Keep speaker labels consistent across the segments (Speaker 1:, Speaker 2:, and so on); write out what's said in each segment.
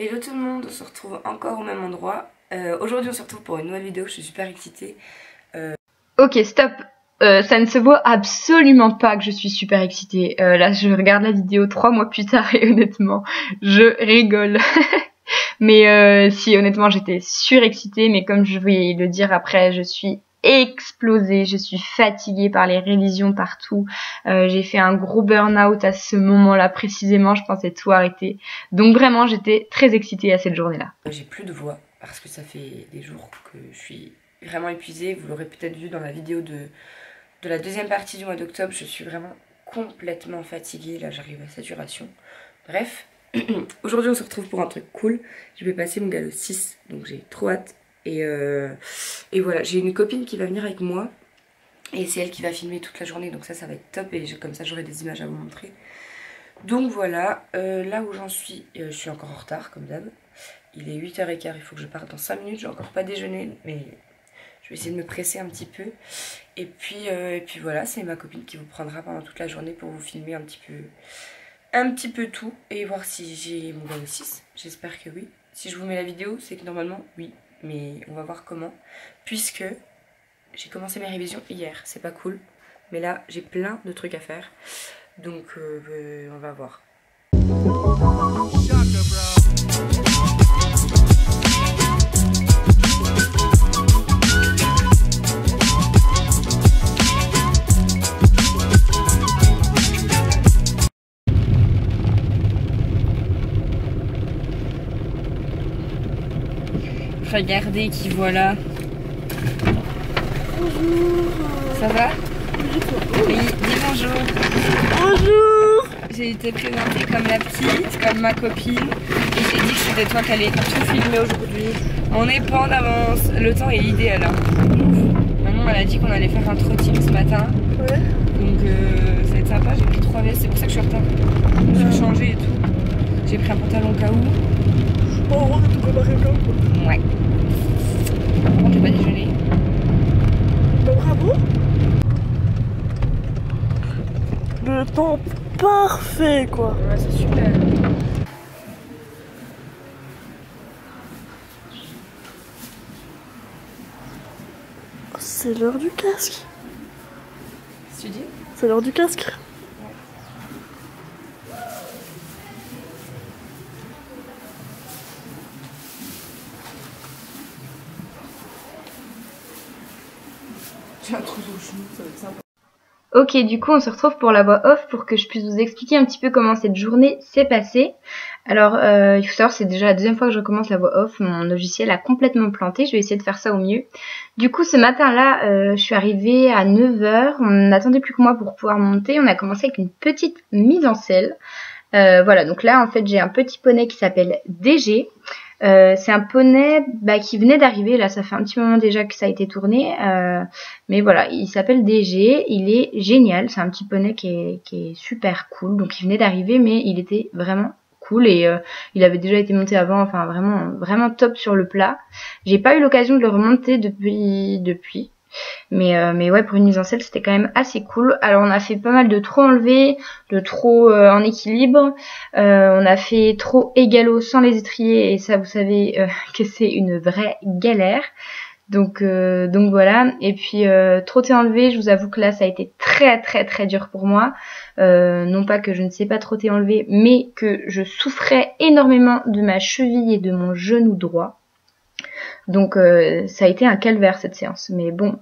Speaker 1: Hello tout le monde, on se retrouve encore au même endroit. Aujourd'hui on se retrouve pour une nouvelle vidéo, je suis super excitée.
Speaker 2: Ok, stop. Ça ne se voit absolument pas que je suis super excitée. Là, je regarde la vidéo 3 mois plus tard et honnêtement, je rigole. Mais si, honnêtement, j'étais surexcitée. Mais comme je vais le dire après, je suis explosée. Je suis fatiguée par les révisions partout. J'ai fait un gros burn-out à ce moment-là précisément. Je pensais tout arrêter. Donc vraiment, j'étais très excitée à cette journée-là.
Speaker 1: J'ai plus de voix parce que ça fait des jours que je suis vraiment épuisée. Vous l'aurez peut-être vu dans la vidéo de la deuxième partie du mois d'octobre. Je suis vraiment complètement fatiguée. Là, j'arrive à saturation. Bref, aujourd'hui on se retrouve pour un truc cool. Je vais passer mon galop 6, donc j'ai trop hâte. Et voilà, j'ai une copine qui va venir avec moi. Et c'est elle qui va filmer toute la journée, donc ça va être top. Et comme ça j'aurai des images à vous montrer. Donc voilà, là où j'en suis, je suis encore en retard comme d'hab. Il est 8h15, il faut que je parte dans 5 minutes. J'ai encore pas déjeuné, mais je vais essayer de me presser un petit peu. Et puis voilà, c'est ma copine qui vous prendra pendant toute la journée pour vous filmer un petit peu tout. Et voir si j'ai mon galop 6, j'espère que oui. Si je vous mets la vidéo, c'est que normalement oui. Mais on va voir comment, puisque j'ai commencé mes révisions hier, c'est pas cool. Mais là, j'ai plein de trucs à faire. Donc on va voir. Regardez qui voilà.
Speaker 3: Bonjour.
Speaker 1: Ça va? Oui, dis bonjour.
Speaker 3: Bonjour.
Speaker 1: J'ai été présentée comme la petite, comme ma copine. Et j'ai dit que c'était toi qui allais tout filmer aujourd'hui. On n'est pas en avance. Le temps est idéal. Hein. Maman elle a dit qu'on allait faire un trotting ce matin.
Speaker 3: Ouais.
Speaker 1: Donc ça va être sympa. J'ai pris 3 vestes, c'est pour ça que je suis en retard. Je suis changée et tout. J'ai pris un pantalon au cas où.
Speaker 3: En gros, de tout préparer le camp.
Speaker 1: Ouais. Par contre, j'ai pas déjeuné.
Speaker 3: Bah, bravo. Le temps parfait, quoi.
Speaker 1: Ouais, c'est super.
Speaker 3: C'est l'heure du casque.
Speaker 1: Tu dis?
Speaker 3: C'est l'heure du casque.
Speaker 1: J'ai un trou au genou, ça va être sympa.
Speaker 2: Ok, du coup on se retrouve pour la voix off pour que je puisse vous expliquer un petit peu comment cette journée s'est passée. Alors il faut savoir c'est déjà la deuxième fois que je recommence la voix off, mon logiciel a complètement planté, je vais essayer de faire ça au mieux. Du coup ce matin-là, je suis arrivée à 9h, on n'attendait plus que moi pour pouvoir monter, on a commencé avec une petite mise en selle. Voilà, donc là en fait j'ai un petit poney qui s'appelle DG. C'est un poney qui venait d'arriver, là ça fait un petit moment déjà que ça a été tourné, mais voilà, il s'appelle DG, il est génial, c'est un petit poney qui est super cool, donc il venait d'arriver mais il était vraiment cool et il avait déjà été monté avant, enfin vraiment top sur le plat. J'ai pas eu l'occasion de le remonter depuis. Mais ouais, pour une mise en selle, c'était quand même assez cool. Alors, on a fait pas mal de trop enlevé, de trop en équilibre. On a fait trop égalo sans les étriers. Et ça, vous savez que c'est une vraie galère. Donc voilà. Et puis, trotter enlevé, je vous avoue que là, ça a été très dur pour moi. Non pas que je ne sais pas trotter enlevé, mais que je souffrais énormément de ma cheville et de mon genou droit. Donc ça a été un calvaire cette séance, mais bon,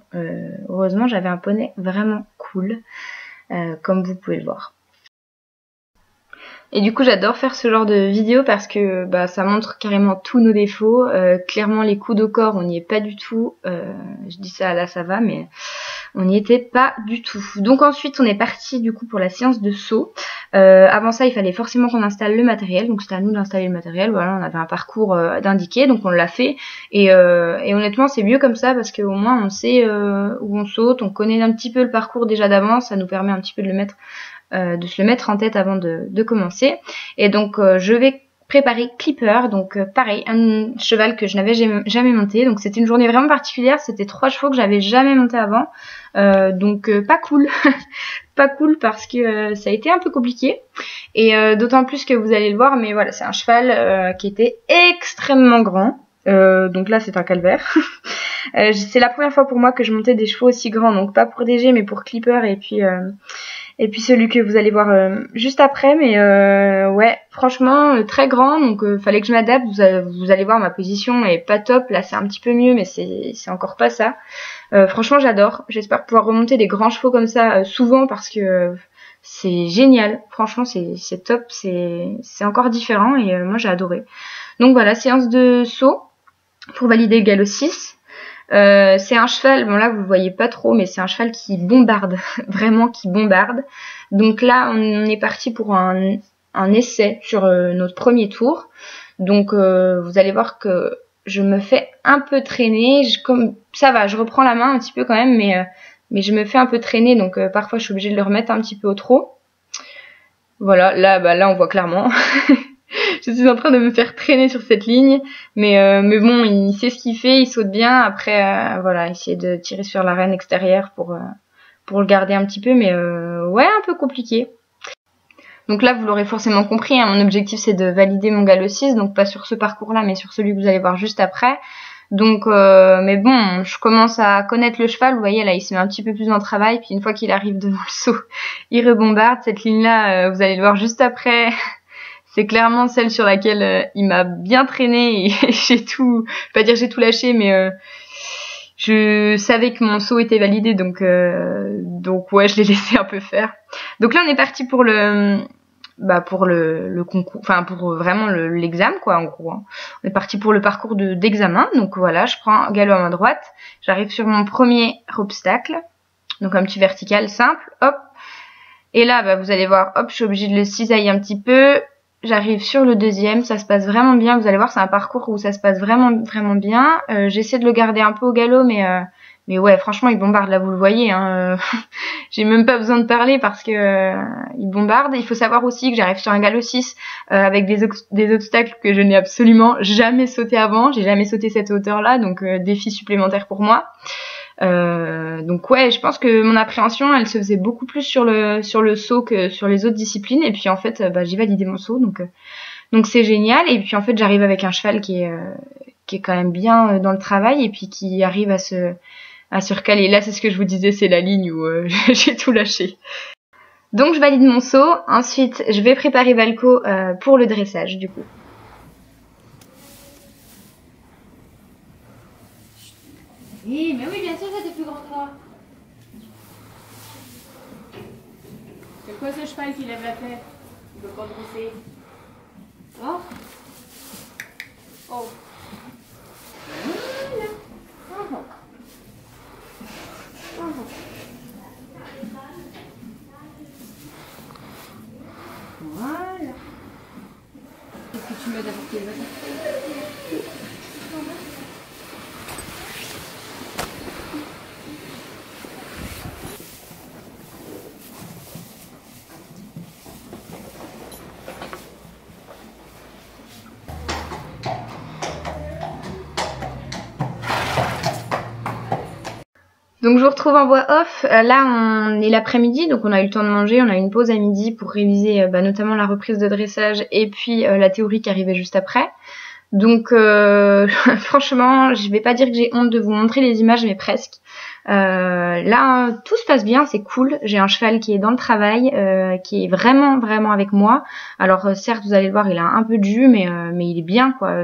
Speaker 2: heureusement j'avais un poney vraiment cool, comme vous pouvez le voir. Et du coup j'adore faire ce genre de vidéo parce que ça montre carrément tous nos défauts, clairement les coups de corps on n'y est pas du tout, je dis ça là ça va mais on n'y était pas du tout. Donc ensuite on est parti du coup pour la séance de saut. Avant ça il fallait forcément qu'on installe le matériel, donc c'était à nous d'installer le matériel, voilà on avait un parcours d'indiqué donc on l'a fait et honnêtement c'est mieux comme ça parce qu'au moins on sait où on saute, on connaît un petit peu le parcours déjà d'avance, ça nous permet un petit peu de se le mettre en tête avant de commencer. Et donc je vais préparé Clipper, donc pareil, un cheval que je n'avais jamais monté, donc c'était une journée vraiment particulière, c'était 3 chevaux que j'avais jamais monté avant, donc pas cool, pas cool parce que ça a été un peu compliqué, et d'autant plus que vous allez le voir, mais voilà, c'est un cheval qui était extrêmement grand, donc là c'est un calvaire. C'est la première fois pour moi que je montais des chevaux aussi grands, donc pas pour DG mais pour Clipper, et puis celui que vous allez voir juste après, mais ouais, franchement très grand, donc fallait que je m'adapte. Vous allez voir, ma position est pas top, là c'est un petit peu mieux, mais c'est encore pas ça. Franchement j'adore, j'espère pouvoir remonter des grands chevaux comme ça souvent, parce que c'est génial, franchement c'est top, c'est encore différent, et moi j'ai adoré. Donc voilà, séance de saut pour valider le galop 6. C'est un cheval, bon là vous le voyez pas trop, mais c'est un cheval qui bombarde, vraiment qui bombarde. Donc là on est parti pour un essai sur notre premier tour. Donc vous allez voir que je me fais un peu traîner, comme ça va, je reprends la main un petit peu quand même, mais je me fais un peu traîner, donc parfois je suis obligée de le remettre un petit peu au trot. Voilà, là on voit clairement. Je suis en train de me faire traîner sur cette ligne, mais bon, il sait ce qu'il fait, il saute bien. Après, voilà, essayer de tirer sur l'arène extérieure pour le garder un petit peu, mais ouais, un peu compliqué. Donc là, vous l'aurez forcément compris, hein, mon objectif c'est de valider mon galop 6, donc pas sur ce parcours-là, mais sur celui que vous allez voir juste après. Donc, mais bon, je commence à connaître le cheval, vous voyez, là, il se met un petit peu plus dans le travail, puis une fois qu'il arrive devant le saut, il rebombarde. Cette ligne-là, vous allez le voir juste après. C'est clairement celle sur laquelle il m'a bien traîné, et j'ai tout, pas dire j'ai tout lâché, mais je savais que mon saut était validé, donc ouais, je l'ai laissé un peu faire. Donc là on est parti pour le concours, enfin pour vraiment l'examen quoi, en gros. Hein. On est parti pour le parcours d'examen, donc voilà, je prends un galop à main droite, j'arrive sur mon premier obstacle, donc un petit vertical simple, hop, et là vous allez voir, hop, je suis obligée de le cisailler un petit peu. J'arrive sur le deuxième, ça se passe vraiment bien. Vous allez voir, c'est un parcours où ça se passe vraiment bien. J'essaie de le garder un peu au galop, mais ouais, franchement, il bombarde. Là, vous le voyez. Hein, j'ai même pas besoin de parler parce que il bombarde. Il faut savoir aussi que j'arrive sur un galop 6 avec des obstacles que je n'ai absolument jamais sauté avant. J'ai jamais sauté cette hauteur-là, donc défi supplémentaire pour moi. Donc ouais, je pense que mon appréhension elle se faisait beaucoup plus sur le saut que sur les autres disciplines, et puis en fait j'ai validé mon saut, donc c'est génial. Et puis en fait j'arrive avec un cheval qui est quand même bien dans le travail, et puis qui arrive à se recaler. Là c'est ce que je vous disais, c'est la ligne où j'ai tout lâché. Donc je valide mon saut, ensuite je vais préparer Valco pour le dressage du coup.
Speaker 1: Oui, mais oui, bien sûr, ça t'es plus grand que moi. C'est quoi ce cheval qui lève la tête? Il veut pas dresser. Oh. Oh. Voilà. Oh. Oh. Voilà. Qu'est-ce que tu m'aides à porter le matin?
Speaker 2: Donc je vous retrouve en voix off, là on est l'après-midi, donc on a eu le temps de manger, on a eu une pause à midi pour réviser notamment la reprise de dressage et puis la théorie qui arrivait juste après. Donc franchement, je vais pas dire que j'ai honte de vous montrer les images, mais presque. Là tout se passe bien, c'est cool, j'ai un cheval qui est dans le travail, qui est vraiment avec moi. Alors certes vous allez le voir, il a un peu de jus, mais il est bien quoi.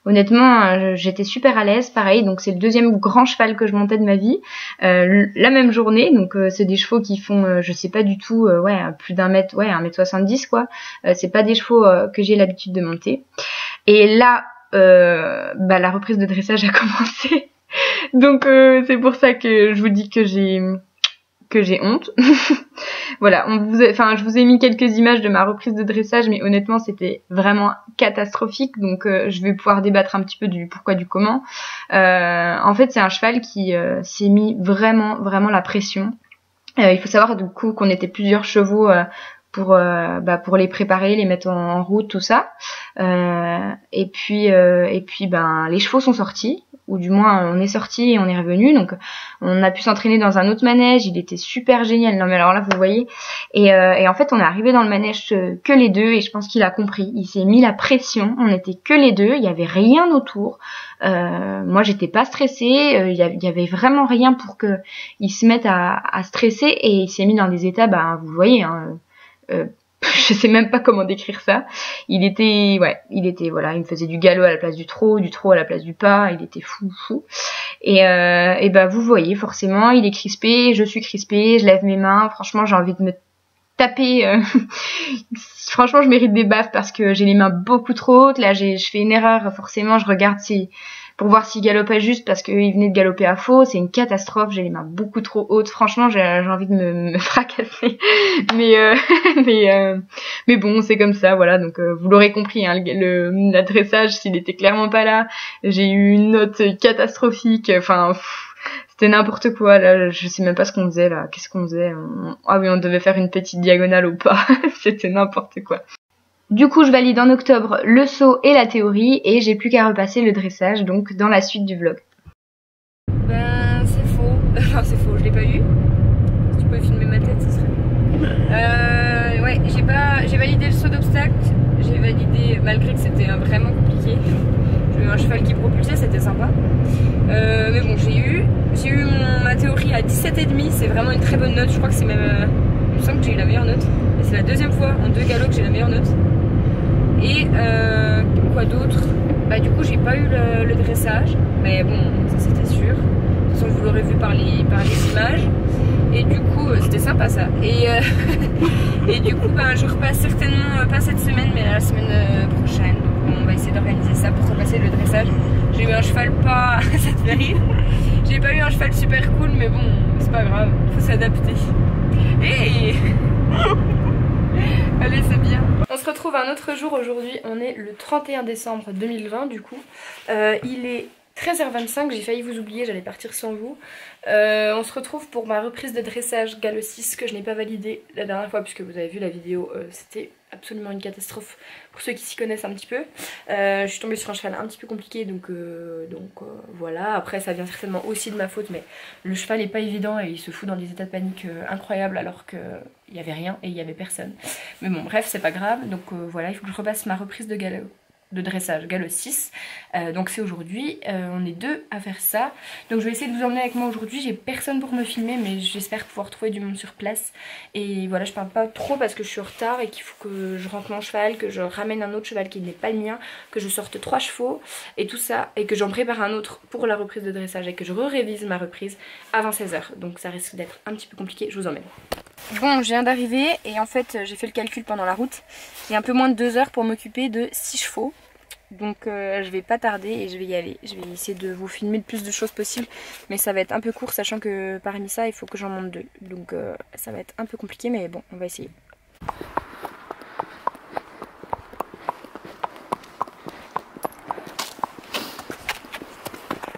Speaker 2: Honnêtement, j'étais super à l'aise, pareil, donc c'est le deuxième grand cheval que je montais de ma vie, la même journée, donc c'est des chevaux qui font, je sais pas du tout, plus d'un mètre, 1m70 quoi, c'est pas des chevaux que j'ai l'habitude de monter. Et là, la reprise de dressage a commencé, donc c'est pour ça que je vous dis que j'ai honte. Voilà, je vous ai mis quelques images de ma reprise de dressage, mais honnêtement c'était vraiment catastrophique, donc je vais pouvoir débattre un petit peu du pourquoi du comment. En fait c'est un cheval qui s'est mis vraiment la pression. Il faut savoir du coup qu'on était plusieurs chevaux pour les préparer, les mettre en route, tout ça. Et puis les chevaux sont sortis, ou du moins on est sorti et on est revenu, donc on a pu s'entraîner dans un autre manège. Il était super génial. Non mais alors là vous voyez, et en fait on est arrivé dans le manège que les deux, et je pense qu'il a compris. Il s'est mis la pression. On était que les deux, il y avait rien autour. Moi j'étais pas stressée, il y avait vraiment rien pour que il se mette à stresser, et il s'est mis dans des états, vous voyez, hein, je sais même pas comment décrire ça. Il était voilà, il me faisait du galop à la place du trot à la place du pas. Il était fou. Et vous voyez, forcément, il est crispé, je suis crispée, je lève mes mains. Franchement, j'ai envie de me taper. Franchement, je mérite des baffes parce que j'ai les mains beaucoup trop hautes. Là, je fais une erreur. Forcément, je regarde pour voir s'il galopait juste, parce qu'il venait de galoper à faux. C'est une catastrophe, j'ai les mains beaucoup trop hautes. Franchement, j'ai envie de me fracasser. Mais bon, c'est comme ça, voilà. Donc vous l'aurez compris, hein, l'adressage, s'il était clairement pas là, j'ai eu une note catastrophique. Enfin, c'était n'importe quoi. Là, je sais même pas ce qu'on faisait là. Qu'est-ce qu'on faisait? Ah oui, on devait faire une petite diagonale au pas. C'était n'importe quoi. Du coup, je valide en octobre le saut et la théorie, et j'ai plus qu'à repasser le dressage, donc dans la suite du vlog.
Speaker 1: C'est faux. Enfin, c'est faux, je l'ai pas eu. Si tu pouvais filmer ma tête, ce serait. Ouais, j'ai validé le saut d'obstacle. J'ai validé, malgré que c'était vraiment compliqué. J'ai eu un cheval qui propulsait, c'était sympa. Mais bon, j'ai eu ma théorie à 17,5. C'est vraiment une très bonne note. Je crois que c'est même. Il me semble que j'ai eu la meilleure note. Et c'est la deuxième fois en 2 galops que j'ai la meilleure note. Et quoi d'autre? Du coup j'ai pas eu le dressage, mais bon, ça c'était sûr. De toute façon vous l'aurez vu par les images. Et du coup c'était sympa ça. Et du coup je repasse certainement pas cette semaine, mais la semaine prochaine. Donc on va essayer d'organiser ça pour repasser le dressage. J'ai eu un cheval pas... ça te fait rire. J'ai pas eu un cheval super cool, mais bon, c'est pas grave, faut s'adapter. Et allez, c'est bien. On se retrouve un autre jour aujourd'hui. On est le 31 décembre 2020 du coup. Il est 13h25, j'ai failli vous oublier, j'allais partir sans vous. On se retrouve pour ma reprise de dressage galop 6 que je n'ai pas validé la dernière fois, puisque vous avez vu la vidéo, c'était absolument une catastrophe pour ceux qui s'y connaissent un petit peu. Je suis tombée sur un cheval un petit peu compliqué, donc voilà. Après ça vient certainement aussi de ma faute, mais le cheval est pas évident et il se fout dans des états de panique incroyables alors qu'il n'y avait rien et il n'y avait personne. Mais bon bref, c'est pas grave, donc voilà, il faut que je repasse ma reprise de galop. De dressage galop 6, donc c'est aujourd'hui, on est 2 à faire ça, donc je vais essayer de vous emmener avec moi aujourd'hui. J'ai personne pour me filmer, mais j'espère pouvoir trouver du monde sur place. Et voilà, je parle pas trop parce que je suis en retard et qu'il faut que je rentre mon cheval, que je ramène un autre cheval qui n'est pas le mien, que je sorte 3 chevaux et tout ça, et que j'en prépare un autre pour la reprise de dressage et que je révise ma reprise avant 16h, donc ça risque d'être un petit peu compliqué. Je vous emmène. Bon, je viens d'arriver et en fait j'ai fait le calcul pendant la route. J'ai un peu moins de 2 heures pour m'occuper de 6 chevaux. Donc je vais pas tarder et je vais y aller. Je vais essayer de vous filmer le plus de choses possible, mais ça va être un peu court sachant que parmi ça il faut que j'en monte 2. Donc ça va être un peu compliqué, mais bon, on va essayer.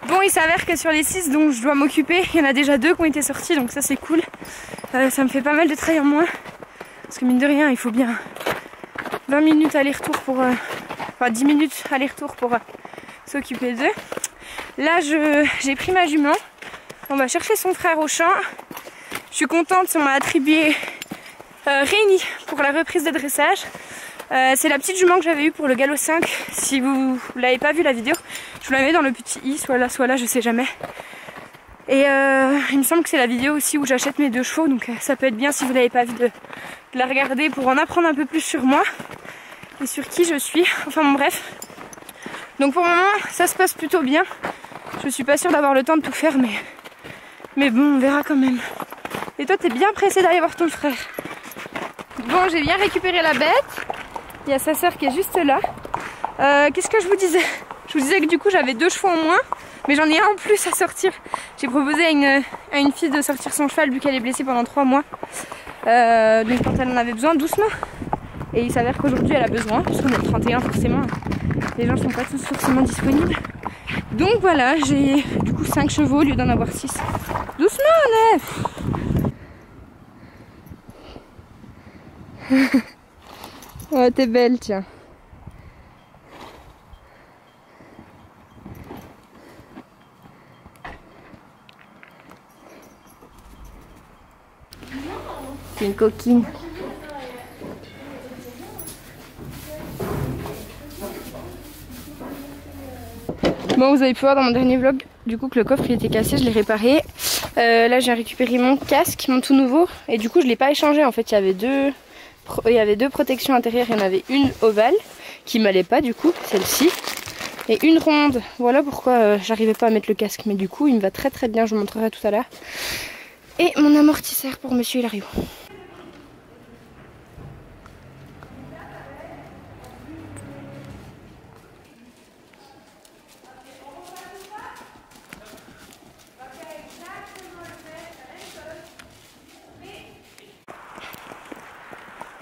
Speaker 1: Bon, il s'avère que sur les 6 dont je dois m'occuper, il y en a déjà 2 qui ont été sortis, donc ça c'est cool. Ça me fait pas mal de travail en moins, parce que mine de rien il faut bien 20 minutes aller-retour pour... Enfin 10 minutes aller-retour pour s'occuper d'eux. Là j'ai pris ma jument, on va chercher son frère au champ. Je suis contente, on m'a attribué Rémi pour la reprise de dressage. C'est la petite jument que j'avais eue pour le galop 5. Si vous l'avez pas vu la vidéo, je vous la mets dans le petit i, soit là, je sais jamais. Et il me semble que c'est la vidéo aussi où j'achète mes 2 chevaux, donc ça peut être bien si vous n'avez pas vu de la regarder pour en apprendre un peu plus sur moi et sur qui je suis. Enfin bon bref. Donc pour le moment ça se passe plutôt bien. Je suis pas sûre d'avoir le temps de tout faire, mais bon, on verra quand même. Et toi t'es bien pressé d'aller voir ton frère. Bon, j'ai bien récupéré la bête. Il y a sa sœur qui est juste là. Qu'est-ce que je vous disais? Je vous disais que du coup j'avais 2 chevaux en moins, mais j'en ai un en plus à sortir. J'ai proposé à une fille de sortir son cheval vu qu'elle est blessée pendant 3 mois. Donc quand elle en avait besoin, doucement. Et il s'avère qu'aujourd'hui elle a besoin, puisqu'on est le 31 forcément. Les gens ne sont pas tous forcément disponibles. Donc voilà, j'ai du coup 5 chevaux au lieu d'en avoir 6. Doucement, Nef.
Speaker 2: Oh, t'es belle, tiens. C'est une coquine. Bon, vous avez pu voir dans mon dernier vlog du coup que le coffre il était cassé, je l'ai réparé. Là j'ai récupéré mon casque, mon tout nouveau, et du coup je l'ai pas échangé. En fait il y avait deux protections intérieures, il y en avait une ovale qui m'allait pas du coup, celle-ci, et une ronde. Voilà pourquoi j'arrivais pas à mettre le casque, mais du coup il me va très très bien, je vous montrerai tout à l'heure. Et mon amortisseur pour Monsieur Hilario.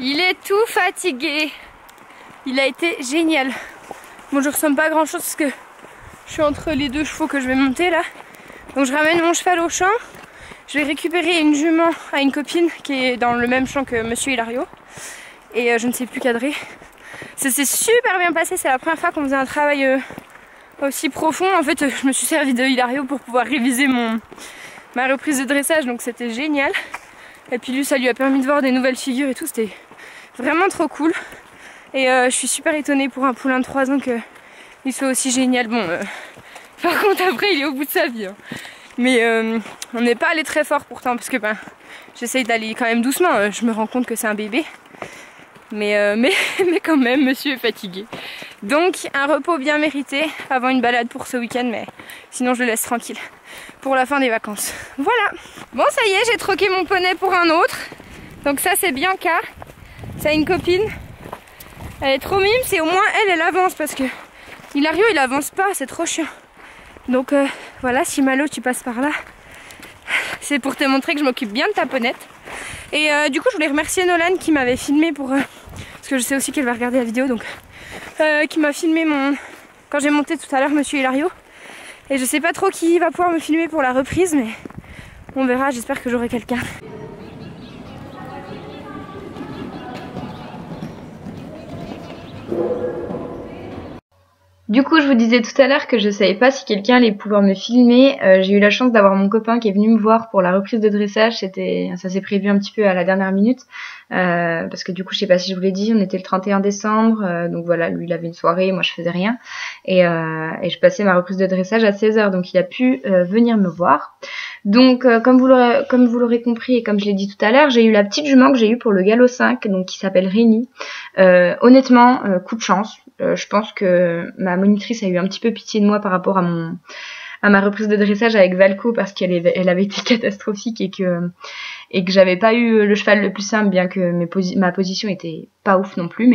Speaker 2: Il est tout fatigué. Il a été génial. Bon, je ressemble pas à grand chose parce que je suis entre les deux chevaux que je vais monter là. Donc je ramène mon cheval au champ. Je vais récupérer une jument à une copine qui est dans le même champ que Monsieur Hilario. Et je ne sais plus cadrer. Ça s'est super bien passé. C'est la première fois qu'on faisait un travail aussi profond. En fait, je me suis servi de Hilario pour pouvoir réviser ma reprise de dressage. Donc c'était génial. Et puis lui, ça lui a permis de voir des nouvelles figures et tout. C'était vraiment trop cool. Et je suis super étonnée pour un poulain de 3 ans qu'il soit aussi génial. Bon, par contre après il est au bout de sa vie. Hein. Mais on n'est pas allé très fort pourtant parce que j'essaye d'aller quand même doucement. Je me rends compte que c'est un bébé. Mais quand même, monsieur est fatigué. Donc un repos bien mérité avant une balade pour ce week-end. Mais sinon je le laisse tranquille pour la fin des vacances. Voilà. Bon, ça y est, j'ai troqué mon poney pour un autre. Donc ça c'est Bianca. Ça a une copine. Elle est trop mime, c'est au moins elle avance parce que Hilario il avance pas, c'est trop chiant. Donc voilà, si Malo tu passes par là, c'est pour te montrer que je m'occupe bien de ta ponette. Et du coup je voulais remercier Nolan qui m'avait filmé pour... parce que je sais aussi qu'elle va regarder la vidéo, donc qui m'a filmé quand j'ai monté tout à l'heure Monsieur Hilario. Et je sais pas trop qui va pouvoir me filmer pour la reprise, mais on verra, j'espère que j'aurai quelqu'un. Du coup, je vous disais tout à l'heure que je savais pas si quelqu'un allait pouvoir me filmer. J'ai eu la chance d'avoir mon copain qui est venu me voir pour la reprise de dressage. Ça s'est prévu un petit peu à la dernière minute. Parce que du coup, je sais pas si je vous l'ai dit, on était le 31 décembre. Donc voilà, lui il avait une soirée, moi je faisais rien. Et je passais ma reprise de dressage à 16h. Donc il a pu venir me voir. Donc comme vous l'aurez compris et comme je l'ai dit tout à l'heure, j'ai eu la petite jument que j'ai eue pour le galop 5, donc qui s'appelle Rémi. Honnêtement, coup de chance. Je pense que ma monitrice a eu un petit peu pitié de moi par rapport à ma reprise de dressage avec Valco parce qu'elle avait été catastrophique et que j'avais pas eu le cheval le plus simple, bien que ma position était pas ouf non plus,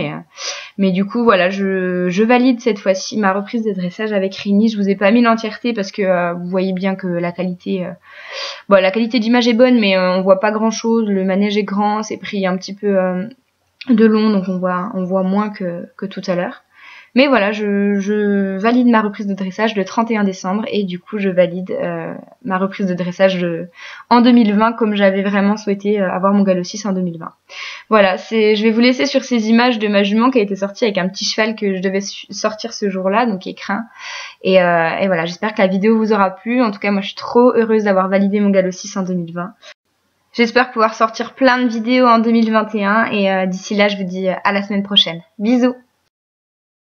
Speaker 2: mais du coup voilà, je valide cette fois-ci ma reprise de dressage avec Rini. Je vous ai pas mis l'entièreté parce que vous voyez bien que la qualité d'image est bonne, mais on voit pas grand chose, le manège est grand, c'est pris un petit peu de long, donc on voit moins que tout à l'heure. Mais voilà, je valide ma reprise de dressage le 31 décembre et du coup je valide ma reprise de dressage en 2020 comme j'avais vraiment souhaité avoir mon galop 6 en 2020. Voilà, je vais vous laisser sur ces images de ma jument qui a été sortie avec un petit cheval que je devais sortir ce jour-là, donc écrin. Et voilà, j'espère que la vidéo vous aura plu. En tout cas, moi je suis trop heureuse d'avoir validé mon galop 6 en 2020. J'espère pouvoir sortir plein de vidéos en 2021 et d'ici là je vous dis à la semaine prochaine. Bisous!